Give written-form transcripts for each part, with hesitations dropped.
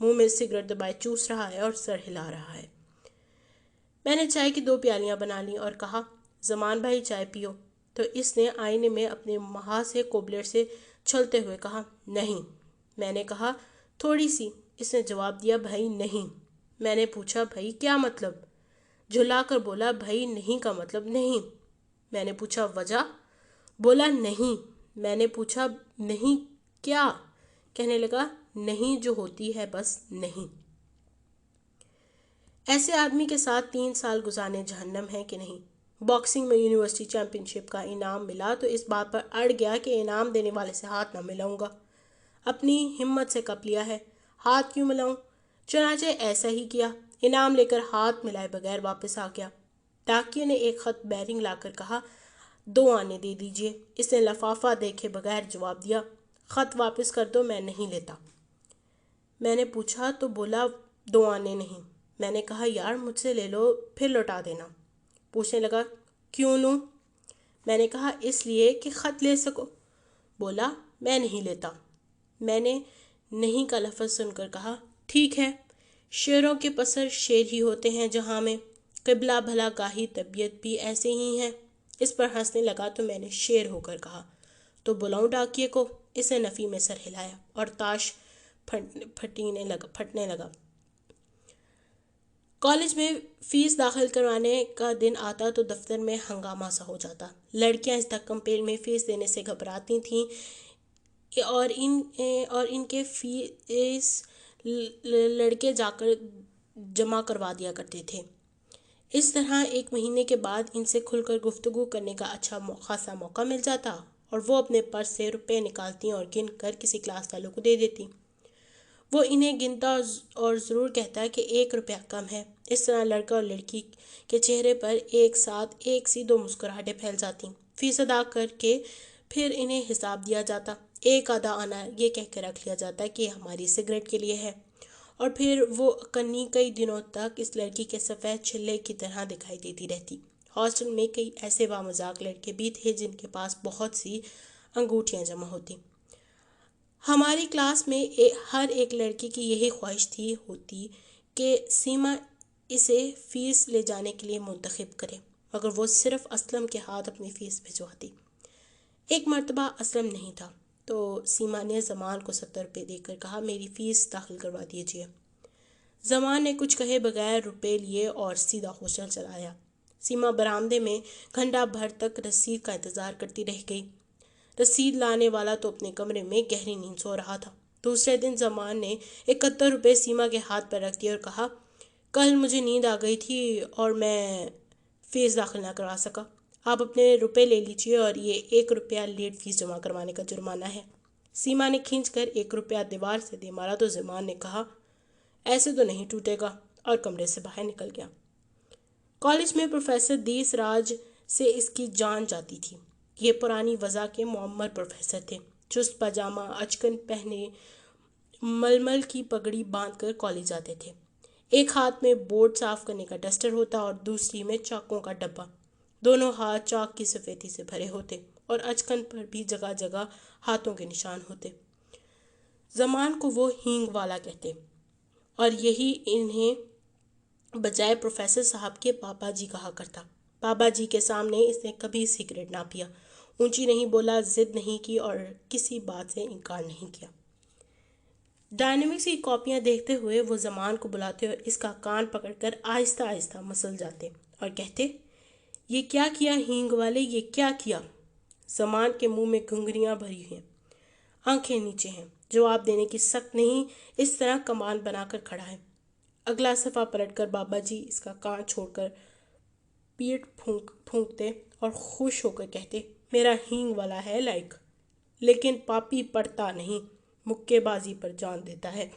منہ میں سگریٹ دبائے چوس رہا ہے اور سر ہلا رہا ہے۔ میں نے چائے کی 2 پیالیاں بنا لیں اور کہا، زمان بھائی چائے پیو، تو اس نے آئینے میں اپنے محاسے کو بلیڈ سے چھلتے ہوئے کہا، نہیں۔ میں نے کہا، تھوڑی سی۔ اس نے جواب دیا، بھائی نہیں۔ میں نے پوچھا، بھائی کیا مطلب؟ جھلا کر بولا، بھائی نہیں کا مطلب نہیں۔ میں نے پوچھا، وجہ؟ بولا، نہیں۔ میں نے پوچھا، نہیں کیا؟ کہنے لگا، نہیں جو ہوتی ہے بس نہیں۔ ایسے آدمی کے ساتھ 3 سال گزارنے جہنم ہے کہ نہیں؟ باکسنگ میں یونیورسٹی چیمپئن شپ کا انعام ملا تو اس بات پر اڑ گیا کہ انعام دینے والے سے ہاتھ نہ ملاؤں گا۔ اپنی ہمت سے کپ لیا ہے، ہاتھ کیوں ملاؤں؟ چنانچہ ایسا ہی کیا، انعام لے کر ہاتھ ملائے بغیر واپس آ گیا۔ ڈاکیے نے ایک خط بیرنگ لا کر کہا، 2 آنے دے دیجئے۔ اس نے لفافہ دیکھے بغیر جواب دیا، خط واپس کر دو، میں نہیں لیتا۔ میں نے پوچھا تو بولا، 2 آنے نہیں۔ میں نے کہا، یار مجھ سے لے لو پھر لوٹا دینا۔ پوچھنے لگا، کیوں لوں؟ میں نے کہا، اس لیے کہ خط لے سکو۔ بولا، میں نہیں لیتا۔ میں نے نہیں کا لفظ سن کر کہا، ٹھیک ہے، شیروں کے پسر شیر ہی ہوتے ہیں جہاں میں، قبلہ بھلا گاہی طبیعت بھی ایسے ہی ہیں۔ اس پر ہنسنے لگا تو میں نے شیر ہو کر کہا، تو بلاؤں ڈاکیے کو؟ اس نے نفی میں سر ہلایا اور تاش پھٹنے لگا۔ کالج میں فیس داخل کروانے کا دن آتا تو دفتر میں ہنگامہ سا ہو جاتا۔ لڑکیاں اس دھکم پیل میں فیس دینے سے گھبراتی تھیں اور ان کے فیس لڑکے جا کر جمع کروا دیا کرتے تھے۔ اس طرح 1 مہینے کے بعد ان سے کھل کر گفتگو کرنے کا اچھا خاصا موقع مل جاتا اور وہ اپنے پرس سے روپے نکالتی اور گن کر کسی کلاس والوں کو دے دیتی۔ وہ انہیں گنتا اور ضرور کہتا کہ 1 روپیہ کم ہے۔ اس طرح لڑکا اور لڑکی کے چہرے پر ایک ساتھ 1 سی 2 مسکراہٹیں پھیل جاتی۔ فیس ادا کر کے پھر انہیں حساب دیا جاتا۔ 1 آدھا آنا یہ کہہ کے رکھ لیا جاتا کہ یہ ہماری سگریٹ کے لیے ہے، اور پھر وہ کنی کئی دنوں تک اس لڑکی کے سفید چھلے کی طرح دکھائی دیتی رہتی۔ ہاسٹل میں کئی ایسے بامذاق لڑکے بھی تھے جن کے پاس بہت سی انگوٹھیاں جمع ہوتی۔ ہماری کلاس میں ہر ایک لڑکی کی یہی خواہش ہوتی کہ سیما اسے فیس لے جانے کے لیے منتخب کرے، مگر وہ صرف اسلم کے ہاتھ اپنی فیس بھجواتی۔ ایک مرتبہ اسلم نہیں تھا تو سیما نے زمان کو 70 روپے دے کر کہا، میری فیس داخل کروا دیجیے۔ زمان نے کچھ کہے بغیر روپے لیے اور سیدھا ہاسٹل چلا آیا۔ سیما برآمدے میں گھنٹہ بھر تک رسید کا انتظار کرتی رہ گئی۔ رسید لانے والا تو اپنے کمرے میں گہری نیند سو رہا تھا۔ دوسرے دن زمان نے 71 روپے سیما کے ہاتھ پر رکھ دیے اور کہا، کل مجھے نیند آ گئی تھی اور میں فیس داخل نہ کروا سکا۔ آپ اپنے روپے لے لیجیے اور یہ 1 روپیہ لیٹ فیس جمع کروانے کا جرمانہ ہے۔ سیما نے کھینچ کر 1 روپیہ دیوار سے دے مارا تو زمان نے کہا، ایسے تو نہیں ٹوٹے گا، اور کمرے سے باہر نکل گیا۔ کالج میں پروفیسر دیس راج سے اس کی جان جاتی تھی۔ یہ پرانی وضع کے معمر پروفیسر تھے، چست پاجامہ اچکن پہنے ململ کی پگڑی باندھ کر کالج آتے تھے۔ ایک ہاتھ میں بورڈ صاف کرنے کا ڈسٹر ہوتا اور دوسری میں چاکوں کا ڈبہ۔ دونوں ہاتھ چاک کی سفیدی سے بھرے ہوتے اور اچکن پر بھی جگہ جگہ ہاتھوں کے نشان ہوتے۔ زمان کو وہ ہینگ والا کہتے اور یہی انہیں بجائے پروفیسر صاحب کے پاپا جی کہا کرتا۔ پاپا جی کے سامنے اس نے کبھی سگریٹ نہ پیا، اونچی نہیں بولا، ضد نہیں کی اور کسی بات سے انکار نہیں کیا۔ ڈائنامکس کی کاپیاں دیکھتے ہوئے وہ زمان کو بلاتے اور اس کا کان پکڑ کر آہستہ آہستہ مسل جاتے اور کہتے، یہ کیا کیا ہینگ والے، یہ کیا کیا؟ زمان کے منہ میں گھنگریاں بھری ہیں، آنکھیں نیچے ہیں، جواب دینے کی سخت نہیں، اس طرح کمان بنا کر کھڑا ہے۔ اگلا صفحہ پلٹ کر بابا جی اس کا کان چھوڑ کر پیٹ پھونکتے اور خوش ہو کر کہتے، میرا ہینگ والا ہے لائق، لیکن پاپی پڑھتا نہیں، مکے بازی پر جان دیتا ہے۔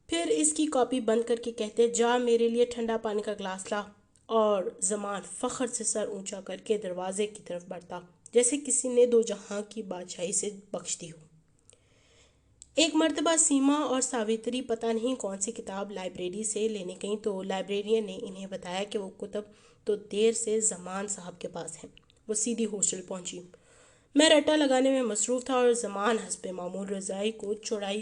پھر اس کی کاپی بند کر کے کہتے، جا میرے لیے ٹھنڈا پانی کا گلاس لا، اور زمان فخر سے سر اونچا کر کے دروازے کی طرف بڑھتا جیسے کسی نے 2 جہاں کی بادشاہی سے بخش دی ہو۔ ایک مرتبہ سیما اور ساوتری پتہ نہیں کون سی کتاب لائبریری سے لینے گئیں تو لائبریرین نے انہیں بتایا کہ وہ کتب تو دیر سے زمان صاحب کے پاس ہیں۔ وہ سیدھی ہاسٹل پہنچی۔ میں رٹا لگانے میں مصروف تھا اور زمان حسب معمول رضائی کو چوڑائی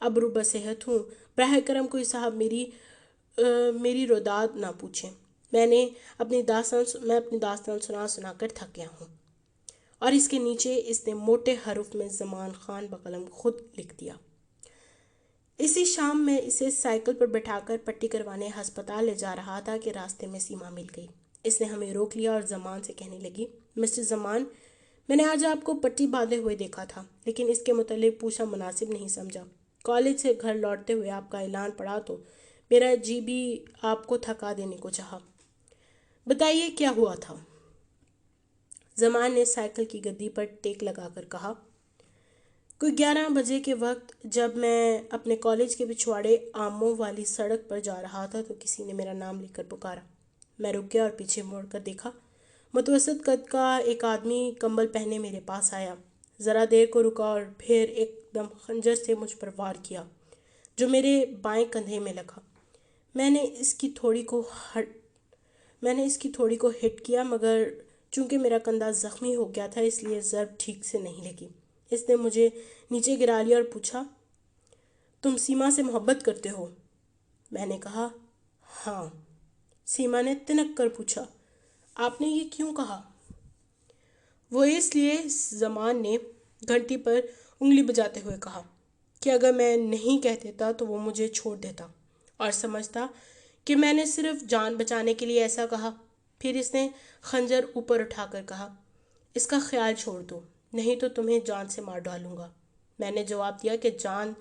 ابرو بصحت ہوں، براہ کرم کوئی صاحب میری روداد نہ پوچھیں، میں اپنی داستان سنا سنا کر تھک گیا ہوں۔ اور اس کے نیچے اس نے موٹے حروف میں زمان خان بقلم خود لکھ دیا۔ اسی شام میں اسے سائیکل پر بٹھا کر پٹی کروانے ہسپتال لے جا رہا تھا کہ راستے میں سیما مل گئی۔ اس نے ہمیں روک لیا اور زمان سے کہنے لگی، مسٹر زمان، میں نے آج آپ کو پٹی باندھے ہوئے دیکھا تھا، لیکن اس کے متعلق پوچھنا مناسب نہیں سمجھا۔ کالج سے گھر لوٹتے ہوئے آپ کا اعلان پڑا تو میرا جی بھی آپ کو تھکا دینے کو چاہا۔ بتائیے کیا ہوا تھا؟ زمان نے سائیکل کی گدی پر ٹیک لگا کر کہا، کوئی 11 بجے کے وقت جب میں اپنے کالج کے پچھواڑے آموں والی سڑک پر جا رہا تھا تو کسی نے میرا نام لکھ کر پکارا۔ میں رک گیا اور پیچھے مڑ کر دیکھا۔ متوسط قد کا ایک آدمی کمبل پہنے میرے پاس آیا، ذرا دیر کو رکا اور پھر ایک دم خنجر سے مجھ پر وار کیا جو میرے بائیں کندھے میں لگا۔ میں نے اس کی تھوڑی کو ہٹ کیا، مگر چونکہ میرا کندھا زخمی ہو گیا تھا اس لیے ضرب ٹھیک سے نہیں لگی۔ اس نے مجھے نیچے گرا لیا اور پوچھا، تم سیما سے محبت کرتے ہو؟ میں نے کہا، ہاں۔ سیما نے تنک کر پوچھا، آپ نے یہ کیوں کہا؟ وہ اس لیے، زمان نے گھنٹی پر انگلی بجاتے ہوئے کہا، کہ اگر میں نہیں کہہ دیتا تو وہ مجھے چھوڑ دیتا اور سمجھتا کہ میں نے صرف جان بچانے کے لیے ایسا کہا۔ پھر اس نے خنجر اوپر اٹھا کر کہا، اس کا خیال چھوڑ دو، نہیں تو تمہیں جان سے مار ڈالوں گا۔ میں نے جواب دیا کہ جان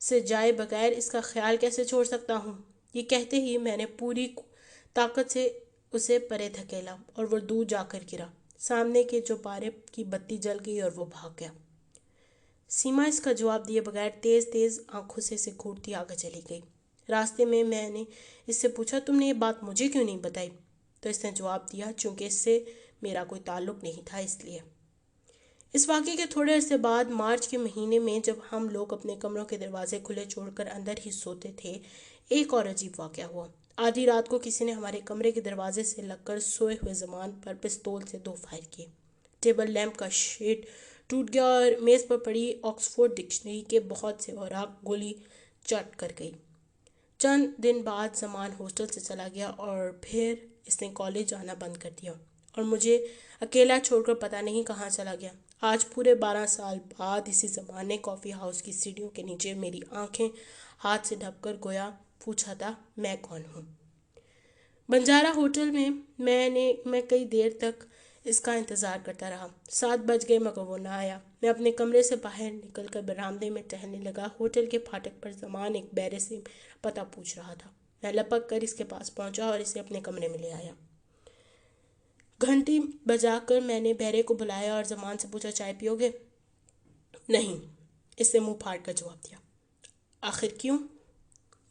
سے جائے بغیر اس کا خیال کیسے چھوڑ سکتا ہوں۔ یہ کہتے ہی میں نے پوری طاقت سے اسے پرے دھکیلا اور وہ دور جا کر گرا۔ سامنے کے چوبارے کی بتی جل گئی اور وہ بھاگ گیا۔ سیما اس کا جواب دیے بغیر تیز تیز آنکھوں سے گھورتی آگے چلی گئی۔ راستے میں میں نے اس سے پوچھا، تم نے یہ بات مجھے کیوں نہیں بتائی؟ تو اس نے جواب دیا، چونکہ اس سے میرا کوئی تعلق نہیں تھا اس لیے۔ اس واقعے کے تھوڑے عرصے بعد مارچ کے مہینے میں جب ہم لوگ اپنے کمروں کے دروازے کھلے چھوڑ کر اندر ہی سوتے تھے، ایک اور عجیب واقعہ ہوا۔ آدھی رات کو کسی نے ہمارے کمرے کے دروازے سے لگ کر سوئے ہوئے زمان پر پستول سے 2 فائر کیے۔ ٹیبل لیمپ کا شیڈ ٹوٹ گیا اور میز پر پڑی آکسفورڈ ڈکشنری کے بہت سے اوراق گولی چٹ کر گئی۔ چند دن بعد زمان ہاسٹل سے چلا گیا اور پھر اس نے کالج جانا بند کر دیا اور مجھے اکیلا چھوڑ کر پتہ نہیں کہاں چلا گیا۔ آج پورے 12 سال بعد اسی زمان نے کافی ہاؤس کی سیڑھیوں کے نیچے میری آنکھیں ہاتھ سے ڈھک کر گویا پوچھا تھا، میں کون ہوں؟ بنجارہ ہوٹل میں میں کئی دیر تک اس کا انتظار کرتا رہا۔ 7 بج گئے مگر وہ نہ آیا۔ میں اپنے کمرے سے باہر نکل کر برآمدے میں ٹہلنے لگا۔ ہوٹل کے پھاٹک پر زمان ایک بیرے سے پتہ پوچھ رہا تھا۔ میں لپک کر اس کے پاس پہنچا اور اسے اپنے کمرے میں لے آیا۔ گھنٹی بجا کر میں نے بیرے کو بلایا اور زمان سے پوچھا، چائے پیو گے؟ نہیں، اس نے منہ پھاڑ کر جواب دیا۔ آخر کیوں؟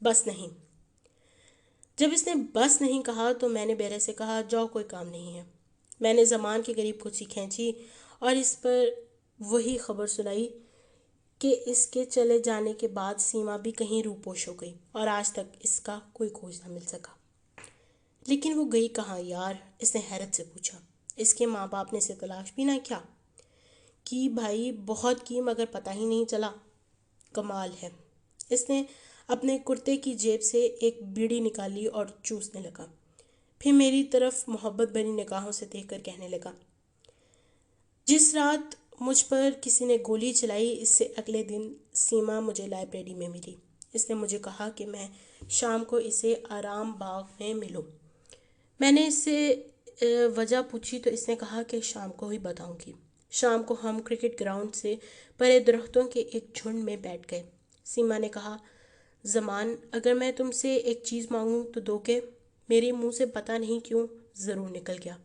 بس نہیں۔ جب اس نے بس نہیں کہا تو میں نے بیرے سے کہا، جاؤ، کوئی کام نہیں ہے۔ میں نے زمان کے قریب کرسی کھینچی اور اس پر وہی خبر سنائی کہ اس کے چلے جانے کے بعد سیما بھی کہیں روپوش ہو گئی اور آج تک اس کا کوئی کھوج نہ مل سکا۔ لیکن وہ گئی کہاں یار؟ اس نے حیرت سے پوچھا۔ اس کے ماں باپ نے اسے تلاش بھی نہ کیا؟ کی بھائی، بہت کی مگر پتہ ہی نہیں چلا۔ کمال ہے۔ اس نے اپنے کرتے کی جیب سے ایک بیڑی نکالی اور چوسنے لگا، پھر میری طرف محبت بھری نگاہوں سے دیکھ کر کہنے لگا، جس رات مجھ پر کسی نے گولی چلائی اس سے اگلے دن سیما مجھے لائبریری میں ملی۔ اس نے مجھے کہا کہ میں شام کو اسے آرام باغ میں ملوں۔ میں نے اس سے وجہ پوچھی تو اس نے کہا کہ شام کو ہی بتاؤں گی۔ شام کو ہم کرکٹ گراؤنڈ سے پرے درختوں کے ایک جھنڈ میں بیٹھ گئے۔ سیما نے کہا، زمان، اگر میں تم سے ایک چیز مانگوں تو دو گے؟ میرے منہ سے پتہ نہیں کیوں ضرور نکل گیا۔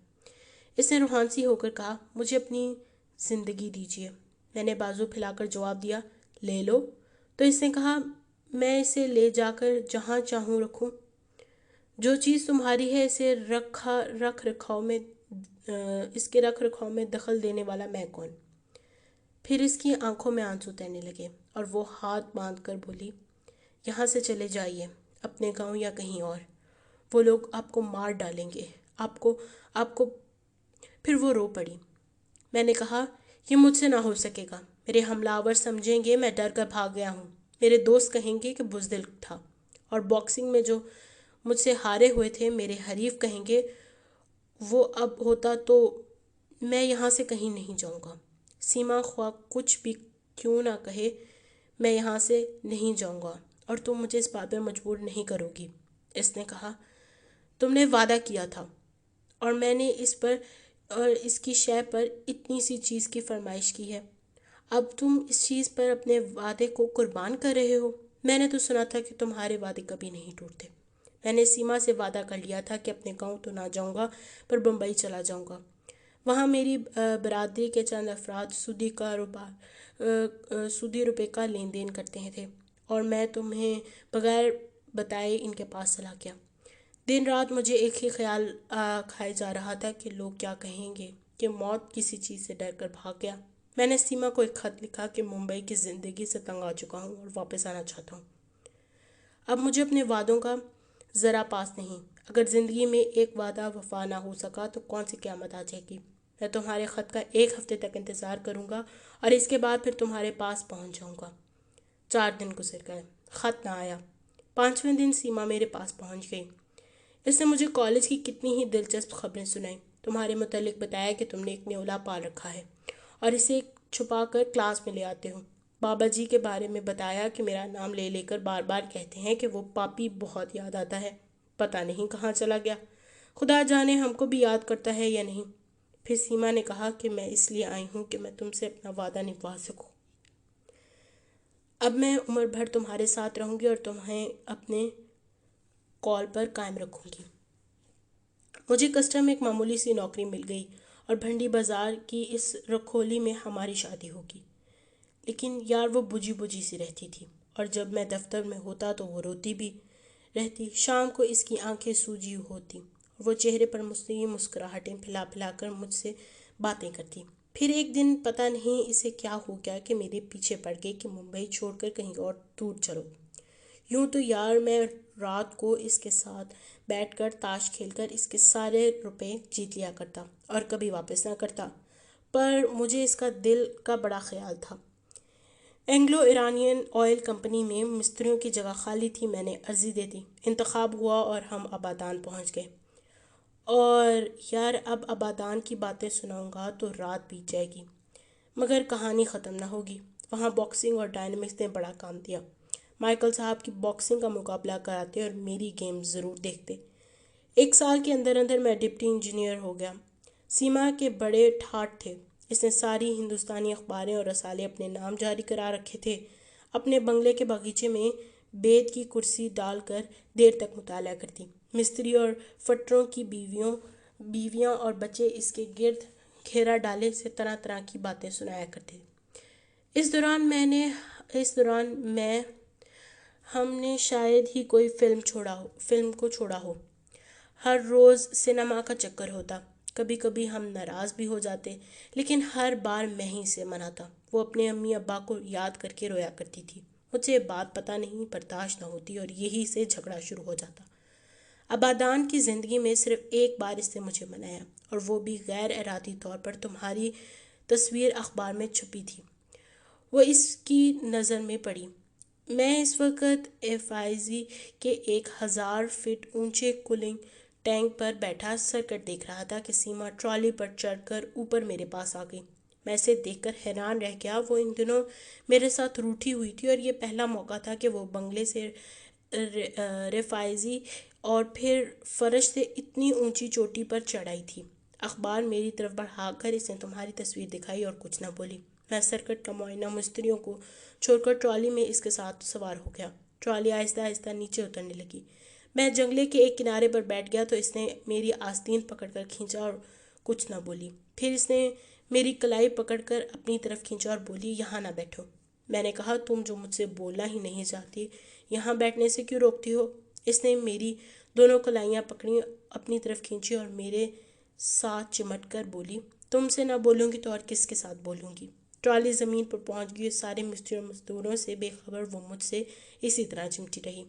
اس نے روحان سی ہو کر کہا، مجھے اپنی زندگی دیجیے۔ میں نے بازو پھیلا کر جواب دیا، لے لو۔ تو اس نے کہا، میں اسے لے جا کر جہاں چاہوں رکھوں؟ جو چیز تمہاری ہے اسے رکھ رکھاؤ میں دخل دینے والا میں کون؟ پھر اس کی آنکھوں میں آنسو تیرنے لگے اور وہ ہاتھ باندھ کر بولی، یہاں سے چلے جائیے، اپنے گاؤں یا کہیں اور۔ وہ لوگ آپ کو مار ڈالیں گے، آپ کو۔ پھر وہ رو پڑی۔ میں نے کہا، یہ مجھ سے نہ ہو سکے گا، میرے حملہ آور سمجھیں گے میں ڈر کر بھاگ گیا ہوں۔ میرے دوست کہیں گے کہ بزدل تھا، اور باکسنگ میں جو مجھ سے ہارے ہوئے تھے میرے حریف کہیں گے وہ اب ہوتا تو میں یہاں سے کہیں نہیں جاؤں گا۔ سیما خواہ کچھ بھی کیوں نہ کہے، میں یہاں سے نہیں جاؤں گا اور تم مجھے اس بات پر مجبور نہیں کرو گی۔ اس نے کہا، تم نے وعدہ کیا تھا اور میں نے اس پر اور اس کی شے پر اتنی سی چیز کی فرمائش کی ہے، اب تم اس چیز پر اپنے وعدے کو قربان کر رہے ہو۔ میں نے تو سنا تھا کہ تمہارے وعدے کبھی نہیں ٹوٹتے۔ میں نے سیما سے وعدہ کر لیا تھا کہ اپنے گاؤں تو نہ جاؤں گا پر بمبئی چلا جاؤں گا۔ وہاں میری برادری کے چند افراد سودی روپے کا لین دین کرتے تھے اور میں تمہیں بغیر بتائے ان کے پاس چلا گیا۔ دن رات مجھے ایک ہی خیال کھائے جا رہا تھا کہ لوگ کیا کہیں گے کہ موت کسی چیز سے ڈر کر بھاگ گیا۔ میں نے سیما کو ایک خط لکھا کہ ممبئی کی زندگی سے تنگ آ چکا ہوں اور واپس آنا چاہتا ہوں۔ اب مجھے اپنے وعدوں کا ذرا پاس نہیں۔ اگر زندگی میں ایک وعدہ وفا نہ ہو سکا تو کون سی قیامت آ جائے گی۔ میں تمہارے خط کا 1 ہفتے تک انتظار کروں گا اور اس کے بعد پھر تمہارے پاس پہنچ جاؤں گا۔ 4 دن گزر گئے، خط نہ آیا۔ 5ویں دن سیما میرے پاس پہنچ گئی۔ اس نے مجھے کالج کی کتنی ہی دلچسپ خبریں سنائیں۔ تمہارے متعلق بتایا کہ تم نے ایک نیولا پال رکھا ہے اور اسے چھپا کر کلاس میں لے آتے ہو۔ بابا جی کے بارے میں بتایا کہ میرا نام لے لے کر بار بار کہتے ہیں کہ وہ پاپی بہت یاد آتا ہے، پتہ نہیں کہاں چلا گیا، خدا جانے ہم کو بھی یاد کرتا ہے یا نہیں۔ پھر سیما نے کہا کہ میں اس لیے آئی ہوں کہ میں تم سے اپنا وعدہ نبھا سکوں۔ اب میں عمر بھر تمہارے ساتھ رہوں گی اور تمہیں اپنے کال پر قائم رکھوں گی۔ مجھے کسٹم میں ایک معمولی سی نوکری مل گئی اور بھنڈی بازار کی اس رکھولی میں ہماری شادی ہوگی۔ لیکن یار وہ بجھی بجھی سی رہتی تھی اور جب میں دفتر میں ہوتا تو وہ روتی بھی رہتی۔ شام کو اس کی آنکھیں سوجی ہوتی اور وہ چہرے پر مستقیم مسکراہٹیں پھیلا پھیلا کر مجھ سے باتیں کرتی۔ پھر ایک دن پتہ نہیں اسے کیا ہو گیا کہ میرے پیچھے پڑ گئی کہ ممبئی چھوڑ کر کہیں اور دور چلو۔ یوں تو یار میں رات کو اس کے ساتھ بیٹھ کر تاش کھیل کر اس کے سارے روپے جیت لیا کرتا اور کبھی واپس نہ کرتا، پر مجھے اس کا دل کا بڑا خیال تھا۔ اینگلو ایرانین آئل کمپنی میں مستریوں کی جگہ خالی تھی۔ میں نے عرضی دے دی، انتخاب ہوا اور ہم آبادان پہنچ گئے۔ اور یار اب آبادان کی باتیں سناؤں گا تو رات بیت جائے گی، مگر کہانی ختم نہ ہوگی۔ وہاں باکسنگ اور ڈائنامکس نے بڑا کام دیا۔ مائیکل صاحب کی باکسنگ کا مقابلہ کراتے اور میری گیم ضرور دیکھتے۔ 1 سال کے اندر اندر میں ڈپٹی انجینئر ہو گیا۔ سیما کے بڑے ٹھاٹ تھے، اس نے ساری ہندوستانی اخباریں اور رسالے اپنے نام جاری کرا رکھے تھے۔ اپنے بنگلے کے باغیچے میں بید کی کرسی ڈال کر دیر تک مطالعہ کرتی۔ مستری اور فٹروں کی بیویاں اور بچے اس کے گرد گھیرا ڈالے سے طرح طرح کی باتیں سنایا کرتے۔ اس دوران ہم نے شاید ہی کوئی فلم کو چھوڑا ہو۔ ہر روز سینما کا چکر ہوتا۔ کبھی کبھی ہم ناراض بھی ہو جاتے، لیکن ہر بار میں ہی اسے مناتا۔ وہ اپنے امی ابا کو یاد کر کے رویا کرتی تھی۔ مجھ سے یہ بات پتہ نہیں برداشت نہ ہوتی اور یہی سے جھگڑا شروع ہو جاتا۔ آبادان کی زندگی میں صرف ایک بار اس نے مجھے منایا اور وہ بھی غیر ارادی طور پر۔ تمہاری تصویر اخبار میں چھپی تھی، وہ اس کی نظر میں پڑی۔ میں اس وقت ایفائزی کے 1000 فٹ اونچے کولنگ ٹینک پر بیٹھا سرکٹ دیکھ رہا تھا کہ سیما ٹرالی پر چڑھ کر اوپر میرے پاس آ گئی۔ میں اسے دیکھ کر حیران رہ گیا۔ وہ ان دنوں میرے ساتھ روٹھی ہوئی تھی اور یہ پہلا موقع تھا کہ وہ بنگلے سے ریفائزی اور پھر فرش سے اتنی اونچی چوٹی پر چڑھ آئی تھی۔ اخبار میری طرف بڑھا کر اس نے تمہاری تصویر دکھائی اور کچھ نہ بولی۔ میں سرکٹ کا معائنہ مستریوں کو چھوڑ کر ٹرالی میں اس کے ساتھ سوار ہو گیا۔ ٹرالی آہستہ آہستہ نیچے اترنے لگی۔ میں جنگلے کے ایک کنارے پر بیٹھ گیا تو اس نے میری آستین پکڑ کر کھینچا اور کچھ نہ بولی۔ پھر اس نے میری کلائی پکڑ کر اپنی طرف کھینچا اور بولی، یہاں نہ بیٹھو۔ میں نے کہا، تم جو مجھ سے بولنا ہی نہیں چاہتی یہاں بیٹھنے سے کیوں روکتی ہو؟ اس نے میری دونوں کلائیاں پکڑیں، اپنی طرف کھینچی اور میرے ساتھ چمٹ کر بولی، تم سے نہ بولوں گی تو اور کس کے ساتھ بولوں گی؟ ٹرالی زمین پر پہنچ گئی۔ سارے مستری اور مزدوروں سے بے خبر وہ مجھ سے اسی طرح چمٹی رہی۔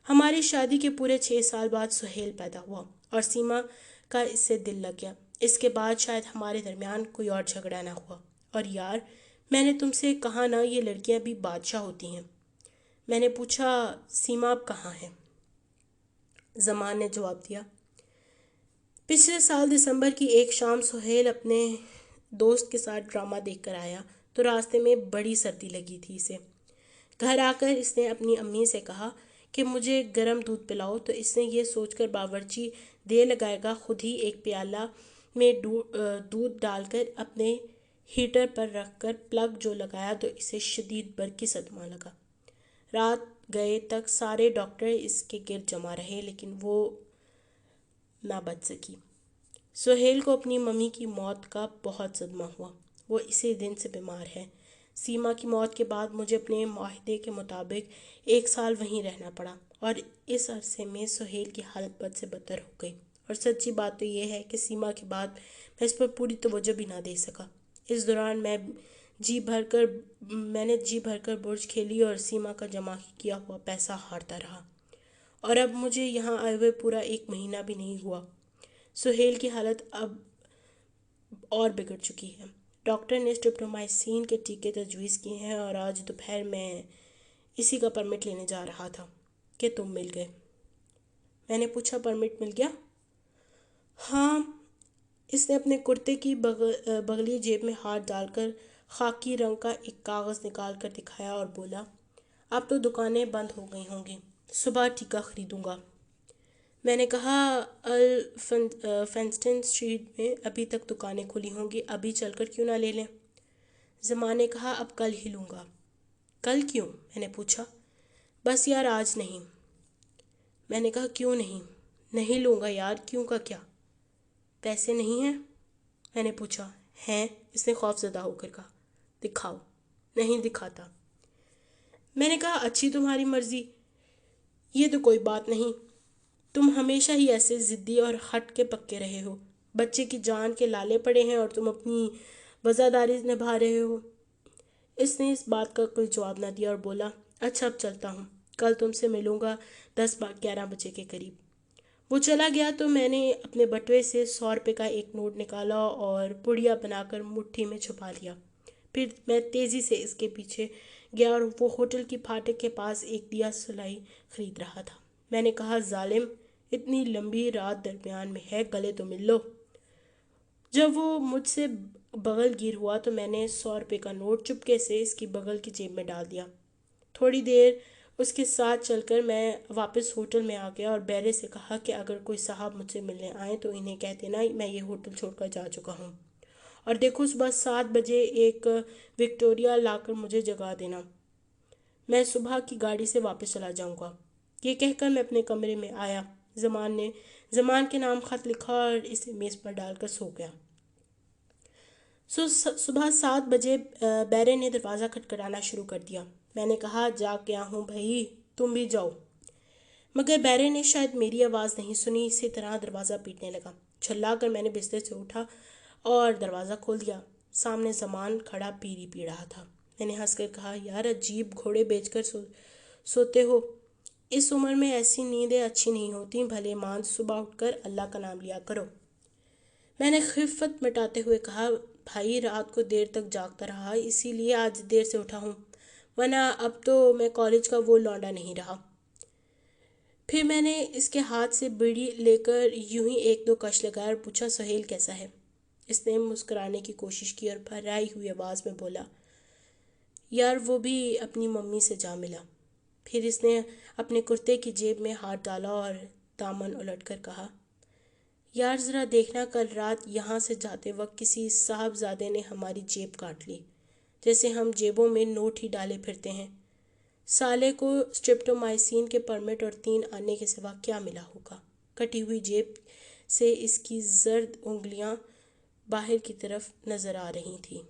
ہماری شادی کے پورے 6 سال بعد سہیل پیدا ہوا اور سیما کا اس سے دل لگ گیا۔ اس کے بعد شاید ہمارے درمیان کوئی اور جھگڑا نہ ہوا۔ اور یار میں نے تم سے کہا نا، یہ لڑکیاں بھی بادشاہ ہوتی ہیں۔ میں نے پوچھا سیما اب کہاں ہے؟ زمان نے جواب دیا پچھلے سال دسمبر کی ایک شام سہیل اپنے دوست کے ساتھ ڈرامہ دیکھ کر آیا تو راستے میں بڑی سردی لگی تھی اسے۔ گھر آ کر اس نے اپنی امی سے کہا کہ مجھے گرم دودھ پلاؤ تو اس نے یہ سوچ کر باورچی دیر لگائے گا خود ہی ایک پیالہ میں دودھ ڈال کر اپنے ہیٹر پر رکھ کر پلگ جو لگایا تو اسے شدید برقی صدمہ لگا۔ رات گئے تک سارے ڈاکٹر اس کے گرد جمع رہے لیکن وہ نہ بچ سکی۔ سہیل کو اپنی ممی کی موت کا بہت صدمہ ہوا۔ وہ اسی دن سے بیمار ہے۔ سیما کی موت کے بعد مجھے اپنے معاہدے کے مطابق 1 سال وہیں رہنا پڑا اور اس عرصے میں سہیل کی حالت بد سے بدتر ہو گئی اور سچی بات تو یہ ہے کہ سیما کے بعد میں اس پر پوری توجہ بھی نہ دے سکا۔ اس دوران میں نے جی بھر کر برج کھیلی اور سیما کا جمع کیا ہوا پیسہ ہارتا رہا اور اب مجھے یہاں آئے ہوئے پورا 1 مہینہ بھی نہیں ہوا۔ سہیل کی حالت اب اور بگڑ چکی ہے۔ ڈاکٹر نے اسٹریپٹومائسین کے ٹیکے تجویز کیے ہیں اور آج دوپہر میں اسی کا پرمٹ لینے جا رہا تھا کہ تم مل گئے۔ میں نے پوچھا پرمٹ مل گیا؟ ہاں، اس نے اپنے کرتے کی بغلی جیب میں ہاتھ ڈال کر خاکی رنگ کا ایک کاغذ نکال کر دکھایا اور بولا اب تو دکانیں بند ہو گئی ہوں گی، صبح ٹیکہ خریدوں گا۔ میں نے کہا الفنسٹن اسٹریٹ میں ابھی تک دکانیں کھلی ہوں گی، ابھی چل کر کیوں نہ لے لیں؟ زمان نے کہا اب کل ہی لوں گا۔ کل کیوں؟ میں نے پوچھا۔ بس یار آج نہیں۔ میں نے کہا کیوں نہیں؟ نہیں لوں گا یار، کیوں کا کیا؟ پیسے نہیں ہیں؟ میں نے پوچھا۔ ہیں؟ اس نے خوف زدہ ہو کر کہا۔ دکھاؤ۔ نہیں دکھاتا۔ میں نے کہا اچھی تمہاری مرضی، یہ تو کوئی بات نہیں، تم ہمیشہ ہی ایسے ضدی اور ہٹ کے پکے رہے ہو، بچے کی جان کے لالے پڑے ہیں اور تم اپنی وفاداری نبھا رہے ہو۔ اس نے اس بات کا کوئی جواب نہ دیا اور بولا اچھا اب چلتا ہوں، کل تم سے ملوں گا 10-11 بجے کے قریب۔ وہ چلا گیا تو میں نے اپنے بٹوے سے 100 روپے کا ایک نوٹ نکالا اور پڑیا بنا کر مٹھی میں چھپا لیا۔ پھر میں تیزی سے اس کے پیچھے گیا اور وہ ہوٹل کی پھاٹک کے پاس ایک دیا سلائی خرید رہا تھا۔ میں نے کہا ظالم، اتنی لمبی رات درمیان میں ہے، گلے تو مل لو۔ جب وہ مجھ سے بغل گیر ہوا تو میں نے 100 روپے کا نوٹ چپکے سے اس کی بغل کی جیب میں ڈال دیا۔ تھوڑی دیر اس کے ساتھ چل کر میں واپس ہوٹل میں آ گیا اور بیرے سے کہا کہ اگر کوئی صاحب مجھ سے ملنے آئیں تو انہیں کہہ دینا میں یہ ہوٹل چھوڑ کر جا چکا ہوں، اور دیکھو صبح 7 بجے ایک وکٹوریا لا کر مجھے جگا دینا، میں صبح کی گاڑی سے واپس چلا جاؤں گا۔ یہ کہہ کر میں اپنے کمرے میں آیا۔ زمان کے نام خط لکھا اور اسے میز پر ڈال کر سو گیا۔ صبح 7 بجے بیرے نے دروازہ کھٹکھٹانا شروع کر دیا۔ میں نے کہا جاگ گیا ہوں بھائی، تم بھی جاؤ۔ مگر بیرے نے شاید میری آواز نہیں سنی، اسی طرح دروازہ پیٹنے لگا۔ چلا کر میں نے بستر سے اٹھا اور دروازہ کھول دیا۔ سامنے زمان کھڑا پیری پی رہا تھا۔ میں نے ہنس کر کہا یار عجیب، گھوڑے بیچ کر سوتے ہو، اس عمر میں ایسی نیندیں اچھی نہیں ہوتی، بھلے ماند صبح اٹھ کر اللہ کا نام لیا کرو۔ میں نے خفت مٹاتے ہوئے کہا بھائی رات کو دیر تک جاگتا رہا، اسی لیے آج دیر سے اٹھا ہوں، ورنہ اب تو میں کالج کا وہ لونڈا نہیں رہا۔ پھر میں نے اس کے ہاتھ سے بیڑی لے کر یوں ہی 1-2 کش لگائے اور پوچھا سہیل کیسا ہے؟ اس نے مسکرانے کی کوشش کی اور بھرائی ہوئی آواز میں بولا یار وہ بھی اپنی ممی سے جا ملا۔ پھر اس نے اپنے کرتے کی جیب میں ہاتھ ڈالا اور دامن الٹ کر کہا یار ذرا دیکھنا کل رات یہاں سے جاتے وقت کسی صاحبزادے نے ہماری جیب کاٹ لی، جیسے ہم جیبوں میں نوٹ ہی ڈالے پھرتے ہیں۔ سالے کو اسٹریپٹومائسین کے پرمٹ اور 3 آنے کے سوا کیا ملا ہوگا؟ کٹی ہوئی جیب سے اس کی زرد انگلیاں باہر کی طرف نظر آ رہی تھیں۔